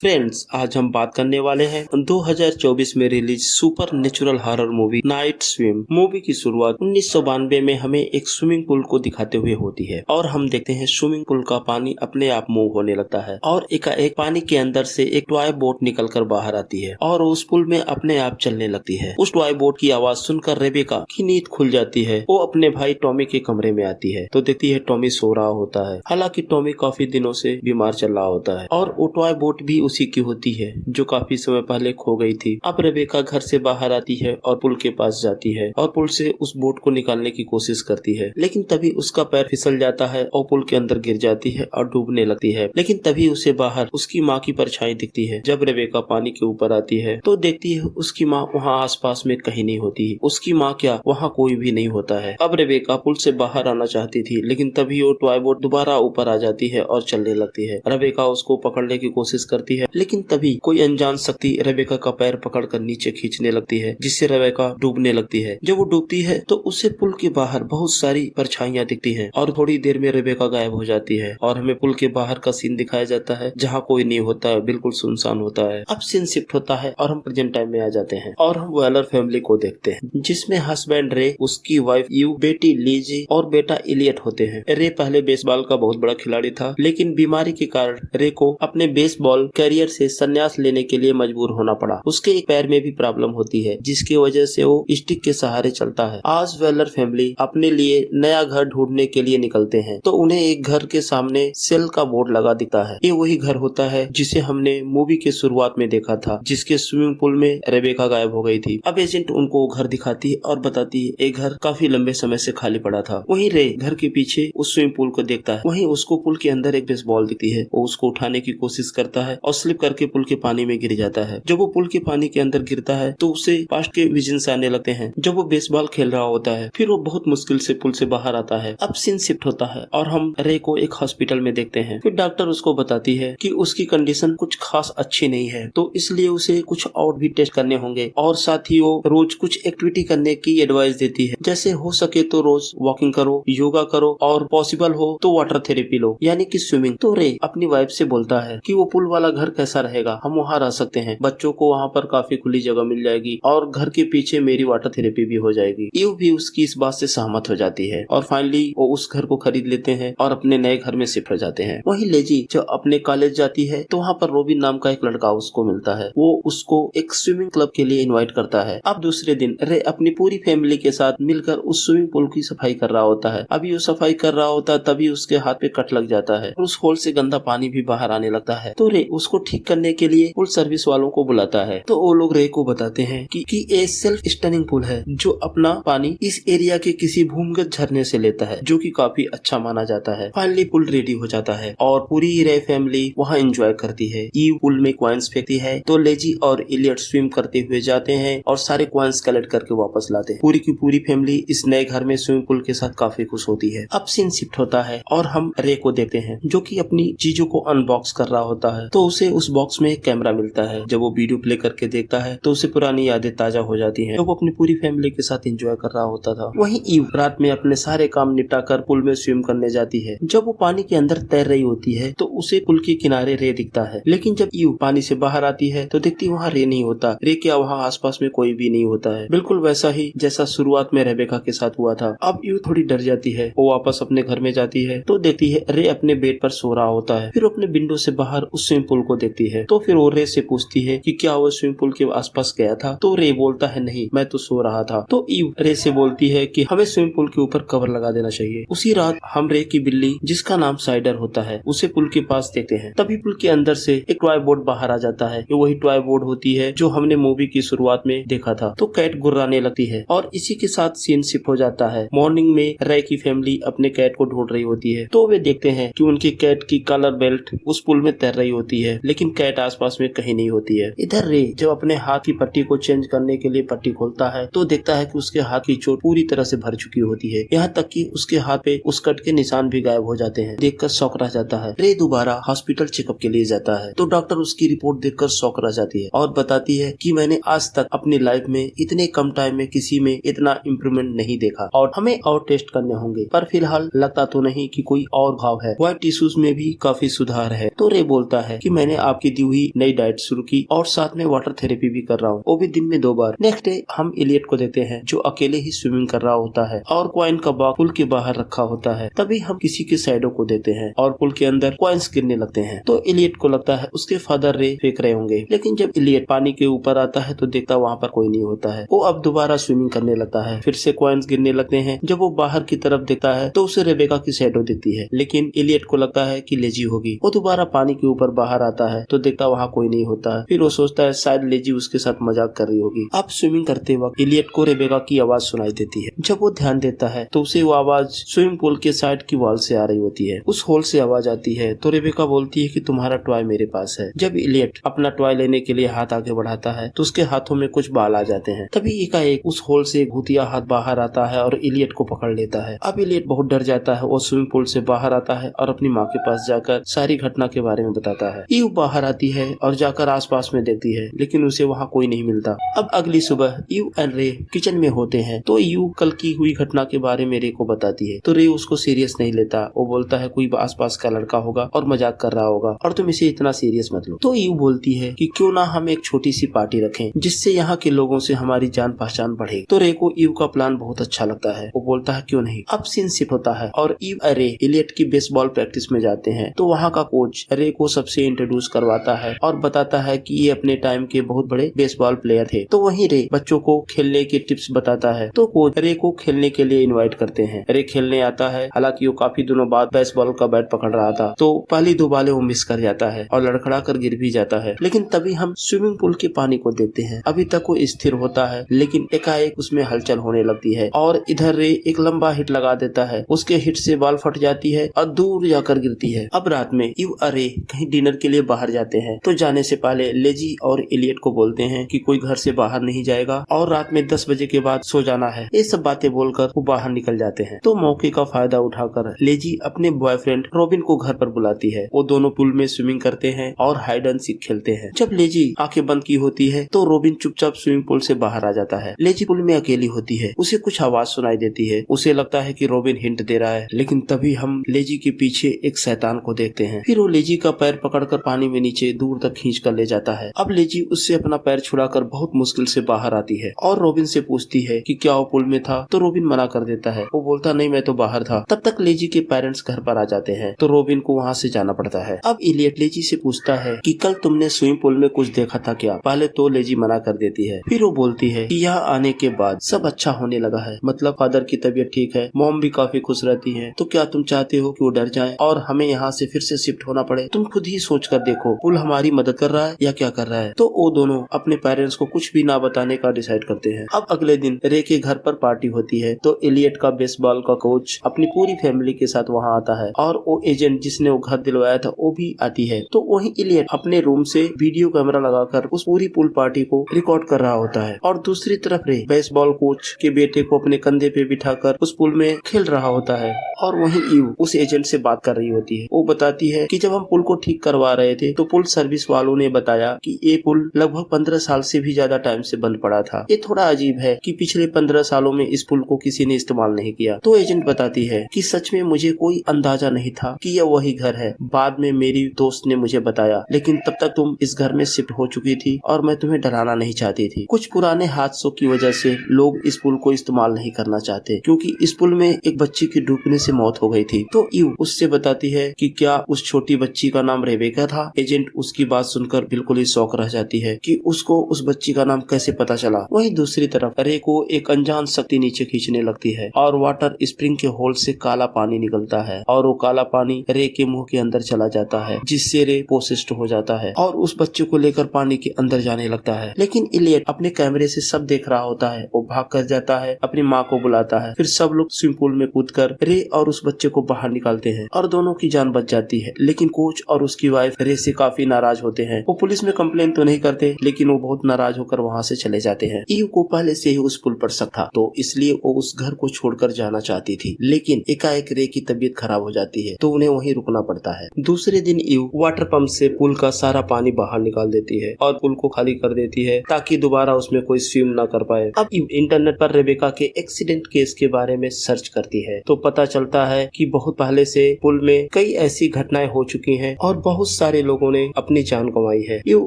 Friends, आज हम बात करने वाले हैं 2024 में release super natural horror movie night swim. Movie की शुरुआत 1992 में हमें एक स्विमिंग पूल को दिखाते हुए होती है और हम देखते हैं स्विमिंग पूल का पानी अपने आप मूव होने लगता है और एकाएक पानी के अंदर से एक टॉय बोट निकलकर बाहर आती है और उस पुल में अपने आप चलने लगती है। उस टॉय बोट की आवाज सुनकर रेबेका की नींद खुल जाती है। वो अपने भाई टॉमी के कमरे में आती है तो देखती है टॉमी सो रहा होता है। हालांकि टॉमी काफी दिनों से बीमार चल रहा होता है और वो टॉय बोट भी उसी की होती है जो काफी समय पहले खो गई थी। अब रेबेका घर से बाहर आती है और पुल के पास जाती है और पुल से उस बोट को निकालने की कोशिश करती है, लेकिन तभी उसका पैर फिसल जाता है और पुल के अंदर गिर जाती है और डूबने लगती है। लेकिन तभी उसे बाहर उसकी माँ की परछाई दिखती है। जब रेबेका पानी के ऊपर आती है तो देखती है उसकी माँ वहाँ आसपास में कहीं नहीं होती। उसकी माँ क्या, वहाँ कोई भी नहीं होता है। अब रेबेका पुल से बाहर आना चाहती थी, लेकिन तभी वो टॉय बोट दोबारा ऊपर आ जाती है और चलने लगती है। रेबेका उसको पकड़ने की कोशिश करती है, लेकिन तभी कोई अनजान शक्ति रेबेका का पैर पकड़कर नीचे खींचने लगती है, जिससे रेबेका डूबने लगती है। जब वो डूबती है तो उसे पुल के बाहर बहुत सारी परछाइयां दिखती हैं और थोड़ी देर में रेबेका गायब हो जाती है और हमें पुल के बाहर का सीन दिखाया जाता है जहाँ कोई नहीं होता है, बिल्कुल सुनसान होता है। अब सीन शिफ्ट होता है और हम प्रेजेंट टाइम में आ जाते हैं और हम वेलर फैमिली को देखते हैं, जिसमें हस्बैंड रे, उसकी वाइफ यू, बेटी लीजी और बेटा इलियट होते हैं। रे पहले बेसबॉल का बहुत बड़ा खिलाड़ी था, लेकिन बीमारी के कारण रे को अपने बेसबॉल करियर से संन्यास लेने के लिए मजबूर होना पड़ा। उसके एक पैर में भी प्रॉब्लम होती है, जिसकी वजह से वो स्टिक के सहारे चलता है। आज वेलर फैमिली अपने लिए नया घर ढूंढने के लिए निकलते हैं तो उन्हें एक घर के सामने सेल का बोर्ड लगा दिखता है। ये वही घर होता है जिसे हमने मूवी के शुरुआत में देखा था, जिसके स्विमिंग पूल में रेबेका गायब हो गई थी। अब एजेंट उनको घर दिखाती है और बताती है ये घर काफी लंबे समय से खाली पड़ा था। वहीं रे घर के पीछे उस स्विमिंग पूल को देखता है। वहीं उसको पुल के अंदर एक बेसबॉल दिखती है। वो उसको उठाने की कोशिश करता है और स्लिप करके पुल के पानी में गिर जाता है। जब वो पुल के पानी के अंदर गिरता है तो उसे पास्ट के विजन्स आने लगते हैं जब वो बेसबॉल खेल रहा होता है। फिर वो बहुत मुश्किल से पुल से बाहर आता है। अब सीन शिफ्ट होता है और हम रे को एक हॉस्पिटल में देखते हैं। फिर डॉक्टर उसको बताती है कि उसकी कंडीशन कुछ खास अच्छी नहीं है, तो इसलिए उसे कुछ और भी टेस्ट करने होंगे और साथ ही वो रोज कुछ एक्टिविटी करने की एडवाइस देती है, जैसे हो सके तो रोज वॉकिंग करो, योगा करो और पॉसिबल हो तो वाटर थेरेपी लो, यानी कि स्विमिंग। तो रे अपनी वाइफ से बोलता है कि वो पुल वाला घर कैसा रहेगा, हम वहाँ रह सकते हैं, बच्चों को वहाँ पर काफी खुली जगह मिल जाएगी और घर के पीछे मेरी वाटर थेरेपी भी हो जाएगी। यू भी उसकी इस बात से सहमत हो जाती है और फाइनली वो उस घर को खरीद लेते हैं और अपने नए घर में शिफ्ट हो जाते हैं। वहीं लेजी जब अपने कॉलेज जाती है तो वहाँ पर रोबिन नाम का एक लड़का उसको मिलता है। वो उसको एक स्विमिंग क्लब के लिए इनवाइट करता है। अब दूसरे दिन रे अपनी पूरी फैमिली के साथ मिलकर उस स्विमिंग पूल की सफाई कर रहा होता है। अभी वो सफाई कर रहा होता है तभी उसके हाथ पे कट लग जाता है और उस होल से गंदा पानी भी बाहर आने लगता है। तो रे उसको ठीक करने के लिए पुल सर्विस वालों को बुलाता है। तो वो लोग रे को बताते हैं कि ये सेल्फ स्टनिंग पुल है जो अपना पानी इस एरिया के किसी भूमिगत झरने से लेता है, जो कि काफी अच्छा माना जाता है। फाइनली पुल रेडी हो जाता है और पूरी रे फैमिली वहाँ एंजॉय करती है। ईव पुल में कॉइन्स फेंकती है तो लेजी और इलियट स्विम करते हुए जाते हैं और सारे कॉइन्स कलेक्ट करके वापस लाते हैं। पूरी की पूरी फैमिली इस नए घर में स्विमिंग पूल के साथ काफी खुश होती है। अब सीन शिफ्ट होता है और हम रे को देखते हैं जो कि अपनी चीजों को अनबॉक्स कर रहा होता है। तो उसे उस बॉक्स में एक कैमरा मिलता है। जब वो वीडियो प्ले करके देखता है तो उसे पुरानी यादें ताजा हो जाती हैं, तो वो अपनी पूरी फैमिली के साथ एंजॉय कर रहा होता था। वहीं ईव रात में अपने सारे काम निपटाकर पुल में स्विम करने जाती है। जब वो पानी के अंदर तैर रही होती है तो उसे पुल के किनारे रे दिखता है, लेकिन जब ईव पानी से बाहर आती है तो देखती वहाँ रे नहीं होता। रे क्या वहाँ आसपास में कोई भी नहीं होता है, बिल्कुल वैसा ही जैसा शुरुआत में रेबेका के साथ हुआ था। अब ईव थोड़ी डर जाती है। वो वापस अपने घर में जाती है तो देखती है रे अपने बेड पर सो रहा होता है। फिर अपने विंडो से बाहर उस स्विमिंग पूल को देखती है तो फिर वो रे से पूछती है कि क्या वो स्विमिंग पूल के आसपास गया था। तो रे बोलता है नहीं, मैं तो सो रहा था। तो ईव रे से बोलती है कि हमें स्विमिंग पूल के ऊपर कवर लगा देना चाहिए। उसी रात हम रे की बिल्ली, जिसका नाम साइडर होता है, उसे पुल के पास देखते हैं। तभी पुल के अंदर से एक टॉय बोट बाहर आ जाता है। ये वही टॉय बोट होती है जो हमने मूवी की शुरुआत में देखा था। तो कैट गुर्राने लगती है और इसी के साथ सीन शिफ्ट हो जाता है। मॉर्निंग में रे की फैमिली अपने कैट को ढूंढ रही होती है तो वे देखते हैं कि उनकी कैट की कलर बेल्ट उस पुल में तैर रही होती है, लेकिन कैट आसपास में कहीं नहीं होती है। इधर रे जब अपने हाथ की पट्टी को चेंज करने के लिए पट्टी खोलता है तो देखता है कि उसके हाथ की चोट पूरी तरह से भर चुकी होती है, यहाँ तक कि उसके हाथ पे उस कट के निशान भी गायब हो जाते हैं। देखकर शॉक रह जाता है। रे दोबारा हॉस्पिटल चेकअप के लिए जाता है तो डॉक्टर उसकी रिपोर्ट देखकर शॉक रह जाती है और बताती है कि मैंने आज तक अपनी लाइफ में इतने कम टाइम में किसी में इतना इम्प्रूवमेंट नहीं देखा और हमें और टेस्ट करने होंगे, पर फिलहाल लगता तो नहीं कि कोई और घाव है। व्हाइट टिश्यूज में भी काफी सुधार है। तो रे बोलता है कि मैंने मैंने आपकी दी हुई नई डाइट शुरू की और साथ में वाटर थेरेपी भी कर रहा हूँ, वो भी दिन में 2 बार। नेक्स्ट डे हम इलियट को देखते हैं जो अकेले ही स्विमिंग कर रहा होता है और कॉइन का बॉक्स पुल के बाहर रखा होता है। तभी हम किसी के साइडों को देखते हैं और पुल के अंदर कॉइन्स गिरने लगते हैं। तो इलियट को लगता है उसके फादर रे फेंक रहे होंगे, लेकिन जब इलियट पानी के ऊपर आता है तो देखता वहाँ पर कोई नहीं होता है। वो अब दोबारा स्विमिंग करने लगता है, फिर से कॉइन्स गिरने लगते हैं। जब वो बाहर की तरफ देखता है तो उसे रेबेका की शैडो दिखती है, लेकिन इलियट को लगता है कि लेजी होगी। वो दोबारा पानी के ऊपर बाहर आता है तो देखता वहाँ कोई नहीं होता है। फिर वो सोचता है शायद लेजी उसके साथ मजाक कर रही होगी। अब स्विमिंग करते वक्त इलियट को रेबेका की आवाज सुनाई देती है। जब वो ध्यान देता है तो उसे वो आवाज स्विमिंग पूल के साइड की वॉल से आ रही होती है। उस होल से आवाज आती है तो रेबेका बोलती है कि तुम्हारा टॉय मेरे पास है। जब इलियट अपना टॉय लेने के लिए हाथ आगे बढ़ाता है तो उसके हाथों में कुछ बाल आ जाते हैं। तभी एकाएक उस होल से एक भूतिया हाथ बाहर आता है और इलियट को पकड़ लेता है। अब इलियट बहुत डर जाता है। वो स्विमिंग पूल से बाहर आता है और अपनी माँ के पास जाकर सारी घटना के बारे में बताता है। ईव बाहर आती है और जाकर आसपास में देखती है, लेकिन उसे वहाँ कोई नहीं मिलता। अब अगली सुबह ईव एंड रे किचन में होते हैं तो ईव कल की हुई घटना के बारे में रे को बताती है। तो रे उसको सीरियस नहीं लेता। वो बोलता है कोई आसपास का लड़का होगा और मजाक कर रहा होगा और तुम इसे इतना सीरियस मत लो। तो ईव बोलती है कि क्यों ना हम एक छोटी सी पार्टी रखें जिससे यहाँ के लोगों से हमारी जान पहचान बढ़े। तो रे को ईव का प्लान बहुत अच्छा लगता है। वो बोलता है क्यों नहीं। अब सीन शिफ्ट होता है और ईव रे इलियट की बेसबॉल प्रैक्टिस में जाते हैं। तो वहाँ का कोच रे को सबसे इंट्रोड्यूस करवाता है और बताता है कि ये अपने टाइम के बहुत बड़े बेसबॉल प्लेयर थे। तो वहीं रे बच्चों को खेलने के टिप्स बताता है। तो कोच रे को खेलने के लिए इनवाइट करते हैं। रे खेलने आता है, हालांकि वो काफी दिनों बाद बेसबॉल का बैट पकड़ रहा था। तो पहली 2 बालें वो मिस कर जाता है और लड़खड़ा कर गिर भी जाता है। लेकिन तभी हम स्विमिंग पूल के पानी को देखते हैं। अभी तक वो स्थिर होता है, लेकिन एकाएक उसमें हलचल होने लगती है और इधर रे एक लंबा हिट लगा देता है। उसके हिट से बाल फट जाती है और दूर जाकर गिरती है। अब रात में ईव अरे कहीं डिनर के लिए बाहर जाते हैं। तो जाने से पहले लेजी और इलियट को बोलते हैं कि कोई घर से बाहर नहीं जाएगा और रात में 10 बजे के बाद सो जाना है। ये सब बातें बोलकर वो बाहर निकल जाते हैं। तो मौके का फायदा उठाकर लेजी अपने बॉयफ्रेंड रॉबिन को घर पर बुलाती है। वो दोनों पूल में स्विमिंग करते हैं और हाइड एंड सीक खेलते हैं। जब लेजी आंखें बंद की होती है तो रॉबिन चुपचाप स्विमिंग पूल से बाहर आ जाता है। लेजी पूल में अकेली होती है। उसे कुछ आवाज सुनाई देती है। उसे लगता है कि रॉबिन हिंट दे रहा है, लेकिन तभी हम लेजी के पीछे एक शैतान को देखते हैं। फिर वो लेजी का पैर पकड़कर पानी में नीचे दूर तक खींच कर ले जाता है। अब लेजी उससे अपना पैर छुड़ाकर बहुत मुश्किल से बाहर आती है और रॉबिन से पूछती है कि क्या वो पूल में था। तो रॉबिन मना कर देता है। वो बोलता नहीं, मैं तो बाहर था। तब तक लेजी के पेरेंट्स घर पर आ जाते हैं तो रॉबिन को वहाँ से जाना पड़ता है। अब इलियट लेजी से पूछता है कि कल तुमने स्विमिंग पूल में कुछ देखा था क्या। पहले तो लेजी मना कर देती है, फिर वो बोलती है कि यहाँ आने के बाद सब अच्छा होने लगा है। मतलब फादर की तबीयत ठीक है, मॉम भी काफी खुश रहती है। तो क्या तुम चाहते हो कि वो डर जाए और हमें यहाँ से फिर से शिफ्ट होना पड़े? तुम खुद ही सोच कर देखो, पुल हमारी मदद कर रहा है या क्या कर रहा है। तो वो दोनों अपने पेरेंट्स को कुछ भी ना बताने का डिसाइड करते हैं। अब अगले दिन रे के घर पर पार्टी होती है तो इलियट का बेसबॉल का कोच अपनी पूरी फैमिली के साथ वहाँ आता है और वो एजेंट जिसने वो घर दिलवाया था वो भी आती है। तो वही इलियट अपने रूम से वीडियो कैमरा लगाकर उस पूरी पूल पार्टी को रिकॉर्ड कर रहा होता है और दूसरी तरफ रे बेसबॉल कोच के बेटे को अपने कंधे पे बिठाकर उस पुल में खेल रहा होता है और वहीं ईव उस एजेंट से बात कर रही होती है। वो बताती है कि जब हम पुल को ठीक करवा रहे थे तो पुल सर्विस वालों ने बताया कि ये पुल लगभग 15 साल से भी ज्यादा टाइम से बंद पड़ा था। ये थोड़ा अजीब है कि पिछले 15 सालों में इस पुल को किसी ने इस्तेमाल नहीं किया। तो एजेंट बताती है कि सच में मुझे कोई अंदाजा नहीं था कि यह वही घर है। बाद में मेरी दोस्त ने मुझे बताया, लेकिन तब तक तुम इस घर में शिफ्ट हो चुकी थी और मैं तुम्हें डराना नहीं चाहती थी। कुछ पुराने हादसों की वजह से लोग इस पुल को इस्तेमाल नहीं करना चाहते क्योंकि इस पुल में एक बच्ची की डूबने से मौत हो गई थी। तो ईव उससे बताती है कि क्या उस छोटी बच्ची का नाम रेबेका था। एजेंट उसकी बात सुनकर बिल्कुल ही शॉक रह जाती है कि उसको उस बच्ची का नाम कैसे पता चला। वहीं दूसरी तरफ रे को एक अनजान शक्ति नीचे खींचने लगती है और वाटर स्प्रिंग के होल से काला पानी निकलता है और वो काला पानी रे के मुंह के अंदर चला जाता है, जिससे रे पोसेस्ड हो जाता है और उस बच्चे को लेकर पानी के अंदर जाने लगता है। लेकिन इलियट अपने कैमरे से सब देख रहा होता है। वो भाग कर जाता है, अपनी माँ को बुलाता है। फिर सब लोग स्विमिंग पूल में कूदकर रे और उस बच्चे को बाहर निकालते हैं और दोनों की जान बच जाती है। लेकिन कोच और उसकी वाइफ रे से काफी नाराज होते हैं। वो पुलिस में कंप्लेन तो नहीं करते, लेकिन वो बहुत नाराज होकर वहाँ से चले जाते हैं। ईव को पहले से ही उस पुल पर शक था, तो इसलिए वो उस घर को छोड़कर जाना चाहती थी। लेकिन एकाएक रे की तबीयत खराब हो जाती है तो उन्हें वहीं रुकना पड़ता है। दूसरे दिन ईव वाटर पंप से पुल का सारा पानी बाहर निकाल देती है और पुल को खाली कर देती है ताकि दोबारा उसमें कोई स्विम ना कर पाए। अब ईव इंटरनेट पर रेबेका के एक्सीडेंट केस के बारे में सर्च करती है तो पता चलता है कि बहुत पहले से पुल में कई ऐसी घटनाएं हो चुकी हैं और बहुत सारे सारे लोगों ने अपनी जान गंवाई है। यू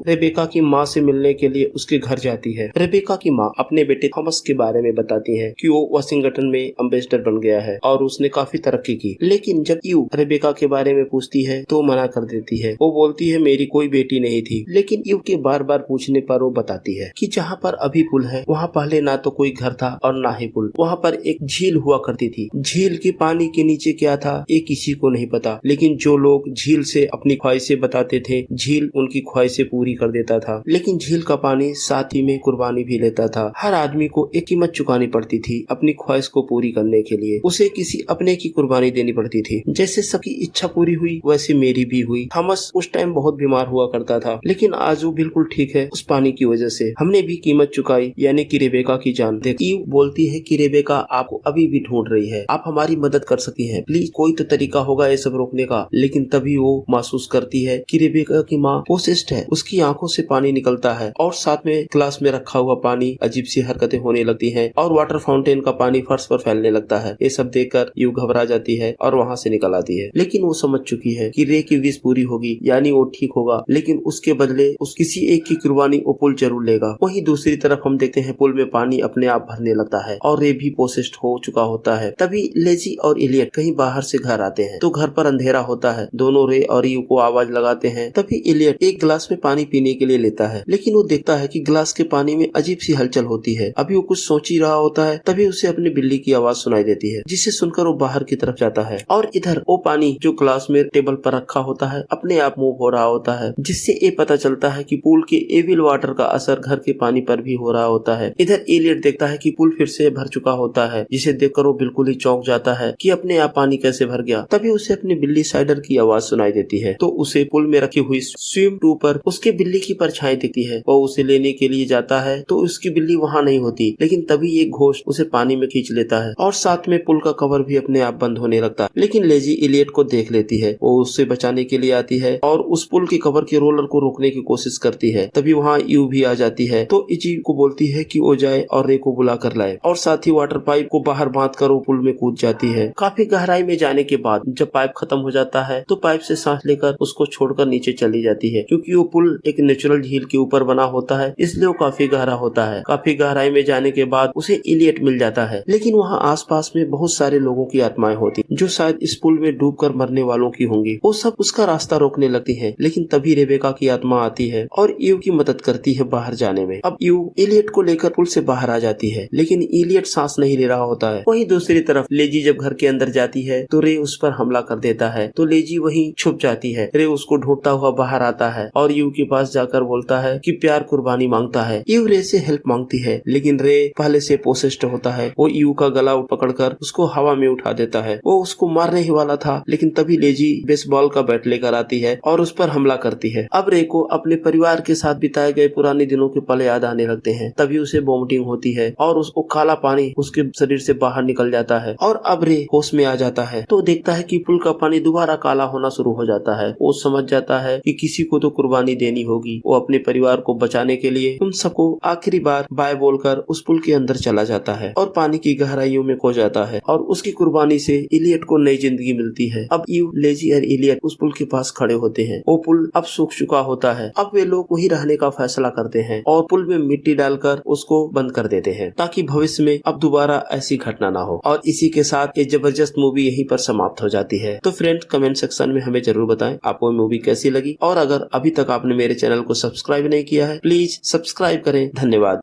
रेबेका की माँ से मिलने के लिए उसके घर जाती है। रेबेका की माँ अपने बेटे थॉमस के बारे में बताती है कि वो वाशिंगटन में एम्बेसडर बन गया है और उसने काफी तरक्की की। लेकिन जब यू रेबेका के बारे में पूछती है तो मना कर देती है। वो बोलती है मेरी कोई बेटी नहीं थी। लेकिन यू के बार बार पूछने पर वो बताती है कि जहाँ पर अभी पुल है वहाँ पहले ना तो कोई घर था और ना ही पुल। वहाँ पर एक झील हुआ करती थी। झील के पानी के नीचे क्या था ये किसी को नहीं पता, लेकिन जो लोग झील से अपनी ख्वाहिशें बताते थे झील उनकी ख्वाहिशें पूरी कर देता था। लेकिन झील का पानी साथ ही में कुर्बानी भी लेता था। हर आदमी को एक कीमत चुकानी पड़ती थी अपनी ख्वाहिश को पूरी करने के लिए। उसे किसी अपने की कुर्बानी देनी पड़ती थी। जैसे सबकी इच्छा पूरी हुई वैसे मेरी भी हुई। थॉमस उस टाइम बहुत बीमार हुआ करता था, लेकिन आज वो बिल्कुल ठीक है। उस पानी की वजह से हमने भी कीमत चुकाई, यानी कि रेबेका की जान। ईव बोलती है कि रेबेका आपको अभी भी ढूंढ रही है, आप हमारी मदद कर सकती हैं, प्लीज कोई तो तरीका होगा ये सब रोकने का। लेकिन तभी वो महसूस करती है कि रेबेका की माँ पोसेस्ड है। उसकी आंखों से पानी निकलता है और साथ में ग्लास में रखा हुआ पानी अजीब सी हरकतें होने लगती हैं और वाटर फाउंटेन का पानी फर्श पर फैलने लगता है। ये सब देखकर यू घबरा जाती है और वहाँ से निकल आती है। लेकिन वो समझ चुकी है कि रे की विश पूरी होगी, यानी वो ठीक होगा, लेकिन उसके बदले उस किसी एक की कुर्बानी वो पुल जरूर लेगा। वहीं दूसरी तरफ हम देखते हैं पुल में पानी अपने आप भरने लगता है और रे भी पोसेस्ड हो चुका होता है। तभी लेजी और इलियट कहीं बाहर से घर आते हैं तो घर पर अंधेरा होता है। दोनों रे और यू को आवाज लगाते हैं। तभी इलियट एक गिलास में पानी पीने के लिए लेता है, लेकिन वो देखता है कि गिलास के पानी में अजीब सी हलचल होती है। अभी वो कुछ सोच ही रहा होता है, तभी उसे अपनी बिल्ली की आवाज सुनाई देती है, जिसे सुनकर वो बाहर की तरफ जाता है और इधर वो पानी जो ग्लास में टेबल पर रखा होता है अपने आप मूव हो रहा होता है, जिससे ये पता चलता है कि पूल के एविल वाटर का असर घर के पानी पर भी हो रहा होता है। इधर इलियट देखता है कि पुल फिर से भर चुका होता है, जिसे देखकर वो बिल्कुल ही चौंक जाता है कि अपने आप पानी कैसे भर गया। तभी उसे अपनी बिल्ली साइडर की आवाज सुनाई देती है, तो उसे पुल में रखी हुई स्विम टू पर उसके बिल्ली की परछाई दिखती है। वो उसे लेने के लिए जाता है तो उसकी बिल्ली वहाँ नहीं होती, लेकिन तभी एक घोस्ट उसे पानी में खींच लेता है और साथ में पुल का कवर भी अपने आप बंद होने लगता है। लेकिन लेजी इलियट को देख लेती है। वो उससे बचाने के लिए आती है और उस पुल के कवर के रोलर को रोकने की कोशिश करती है। तभी वहाँ यू भी आ जाती है तो इची को बोलती है कि वो जाए और रे को बुला कर लाए और साथ ही वाटर पाइप को बाहर बांध कर वो पुल में कूद जाती है। काफी गहराई में जाने के बाद जब पाइप खत्म हो जाता है तो पाइप से सांस लेकर उसको छोड़कर नीचे चली जाती है। क्योंकि वो पुल एक नेचुरल झील के ऊपर बना होता है इसलिए वो काफी गहरा होता है। काफी गहराई में जाने के बाद उसे इलियट मिल जाता है, लेकिन वहाँ आसपास में बहुत सारे लोगों की आत्माएं होती जो शायद इस पुल में डूबकर मरने वालों की होंगी। वो सब उसका रास्ता रोकने लगती है, लेकिन तभी रेबेका की आत्मा आती है और यू की मदद करती है बाहर जाने में। अब यू इलियट को लेकर पुल से बाहर आ जाती है, लेकिन इलियट सांस नहीं ले रहा होता है। वहीं दूसरी तरफ लेजी जब घर के अंदर जाती है तो रे उस पर हमला कर देता है, तो लेजी वहीं छुप जाती है। रे उसको ढूंढता हुआ बाहर आता है और यू के पास जाकर बोलता है कि प्यार कुर्बानी मांगता है। यू रे से हेल्प मांगती है, लेकिन रे पहले से पोसेस्ड होता है। वो यू का गला पकड़कर उसको हवा में उठा देता है। वो उसको मारने ही वाला था, लेकिन तभी लेजी बेसबॉल का बैट लेकर आती है और उस पर हमला करती है। अब रे को अपने परिवार के साथ बिताए गए पुराने दिनों के पल याद आने लगते हैं। तभी उसे वोमिटिंग होती है और उसको काला पानी उसके शरीर से बाहर निकल जाता है और अब रे होश में आ जाता है तो देखता है कि पुल का पानी दोबारा काला होना शुरू हो जाता है। वो समझ जाता है कि किसी को तो कुर्बानी देनी होगी। वो अपने परिवार को बचाने के लिए उन सबको आखिरी बार बाय बोलकर उस पुल के अंदर चला जाता है और पानी की गहराइयों में खो जाता है और उसकी कुर्बानी से इलियट को नई जिंदगी मिलती है। अब यू, लेजी और इलियट उस पुल के पास खड़े होते हैं। वो पुल अब सूख चुका होता है। अब वे लोग वहीं रहने का फैसला करते हैं और पुल में मिट्टी डालकर उसको बंद कर देते हैं ताकि भविष्य में अब दोबारा ऐसी घटना ना हो। और इसी के साथ ये जबरदस्त मूवी यहीं पर समाप्त हो जाती है। तो फ्रेंड्स, कमेंट सेक्शन में हमें जरूर बताएं आपको मूवी कैसी लगी और अगर अभी तक आपने मेरे चैनल को सब्सक्राइब नहीं किया है प्लीज सब्सक्राइब करें। धन्यवाद।